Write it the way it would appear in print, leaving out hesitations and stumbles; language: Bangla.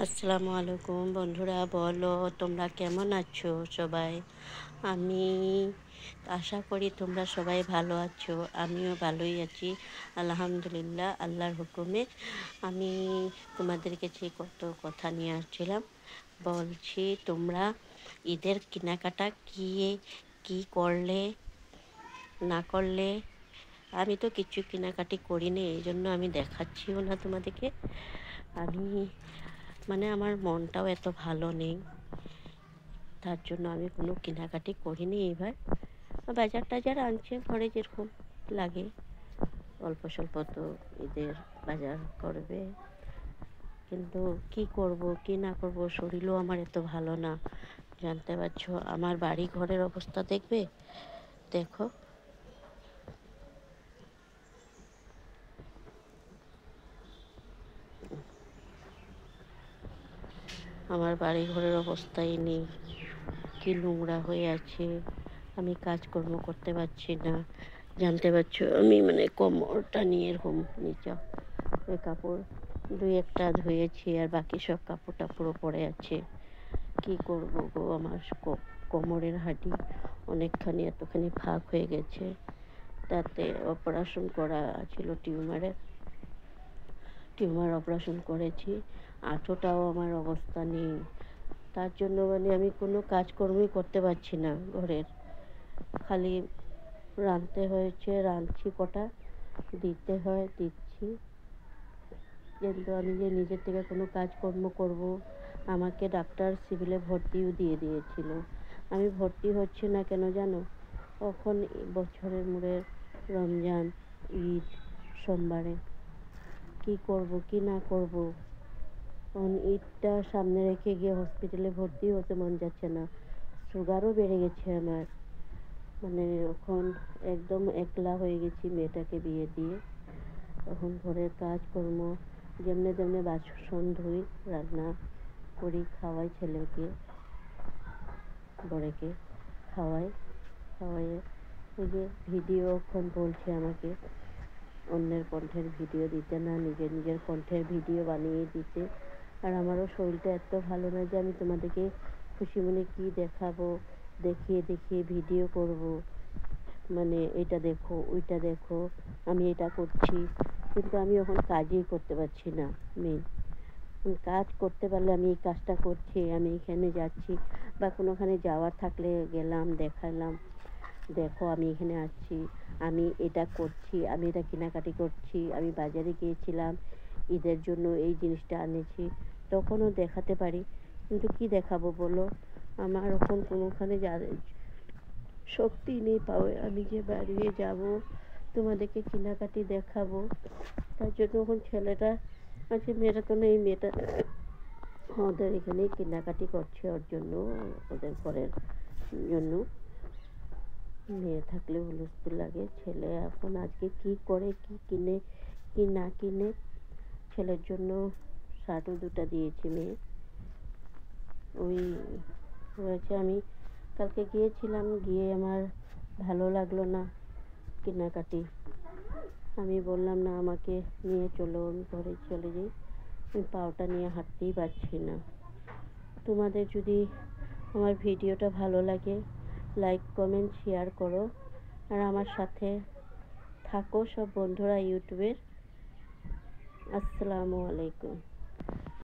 আসসালামু আলাইকুম বন্ধুরা, বলো তোমরা কেমন আছো সবাই। আমি আশা করি তোমরা সবাই ভালো আছো। আমিও ভালোই আছি, আলহামদুলিল্লাহ, আল্লাহর হুকুমে। আমি তোমাদের কাছে কত কথা নিয়ে আসছিলাম। বলছি, তোমরা ঈদের কেনাকাটা কি করলে না করলে। আমি তো কিছু কেনাকাটি করিনি, এই জন্য আমি দেখাচ্ছিও না তোমাদেরকে। আমি আমার মনটাও এত ভালো নেই, তার জন্য আমি কোনো কেনাকাটি করিনি এবার। বাজার টাজার আনছে ঘরে যেরকম লাগে, অল্প স্বল্প তো ঈদের বাজার করবে। কিন্তু কি করব কি না করব, শরীরও আমার এত ভালো না, জানতে পারছো। আমার বাড়ি ঘরের অবস্থা দেখবে, দেখো। আমার বাড়ি ঘরের অবস্থাই নেই, কি নোংরা হয়ে আছে। আমি কাজকর্ম করতে পারছি না, জানতে পারছো। আমি কোমরটা নিয়ে এরকম নিচা, ওই কাপড় দুই একটা ধুয়েছি, আর বাকি সব কাপড় টাপড়ও পড়ে আছে। কি করব গো, আমার কোমরের হাঁটি অনেকখানি এতখানি ফাঁক হয়ে গেছে। তাতে অপারেশন করা ছিল, টিউমার অপারেশন করেছি। হাঁটুটাও আমার অবস্থা নেই, তার জন্য আমি কোনো কাজকর্মই করতে পারছি না ঘরের। খালি রাঁধছি কটা, দিতে হয় দিচ্ছি, কিন্তু আমি যে নিজের থেকে কোনো কাজকর্ম করব। আমাকে ডাক্তার সিভিলে ভর্তিও দিয়ে দিয়েছিল। আমি ভর্তি হচ্ছি না কেন জানো? কখন বছরের মোড়ে রমজান, ঈদ, সোমবারে কি করব কি না করব। কারণ ঈদটা সামনে রেখে গিয়ে হসপিটালে ভর্তি হতে মন যাচ্ছে না। সুগারও বেড়ে গেছে আমার। এখন একদম একলা হয়ে গেছি মেয়েটাকে বিয়ে দিয়ে। এখন ঘরের কাজকর্ম যেমনি তেমনি বাসন ধুই, রান্না করি, খাওয়াই ছেলেকে, বড়কে খাওয়াইয়ে ওই যে ভিডিও এখন বলছে আমাকে অন্যের কণ্ঠের ভিডিও দিতে না, নিজের কণ্ঠের ভিডিও বানিয়ে দিতে। আর আমারও শরীরটা এত ভালো না যে আমি তোমাদেরকে খুশি মনে কি দেখাবো, দেখিয়ে দেখিয়ে ভিডিও করব। এটা দেখো ওইটা দেখো, আমি এটা করছি, কিন্তু আমি এখন কাজই করতে পারছি না। মেন কাজ করতে পারলে আমি এই কাজটা করছি, আমি এখানে যাচ্ছি, বা কোনোখানে যাওয়ার থাকলে গেলাম, দেখালাম, দেখো আমি এখানে আসছি, আমি এটা করছি, আমি এটা কেনাকাটি করছি, আমি বাজারে গিয়েছিলাম, ঈদের জন্য এই জিনিসটা আনেছি, তখনও দেখাতে পারি। কিন্তু কি দেখাবো বলো? আমার এখন কোনোখানে শক্তি নেই পাওয়া, আমি যে বাড়িয়ে যাব তোমাদেরকে কেনাকাটি দেখাবো। তার জন্য এখন ছেলেটা আছে, মেয়েটা তো নেই, মেয়েটা ওদের এখানেই কেনাকাটি করছে ওর জন্য, ওদের ঘরের জন্য। মেয়ে থাকলে হুলস্থুল লাগে। ছেলে এখন আজকে কি করে, কি কিনে কি না কিনে। ছেলের জন্য শার্টও দুটো দিয়েছি মেয়ে। ওই হয়েছে, আমি কালকে গিয়েছিলাম, গিয়ে আমার ভালো লাগলো না কেনাকাটি। আমি বললাম না, আমাকে নিয়ে চলো, আমি ঘরে চলে যাই। আমি পাওটা নিয়ে হাঁটতেই পারছি না। তোমাদের যদি আমার ভিডিওটা ভালো লাগে, লাইক কমেন্ট শেয়ার করো, আর আমার সাথে থাকো সব বন্ধুরা ইউটিউবের। আসসালামু আলাইকুম।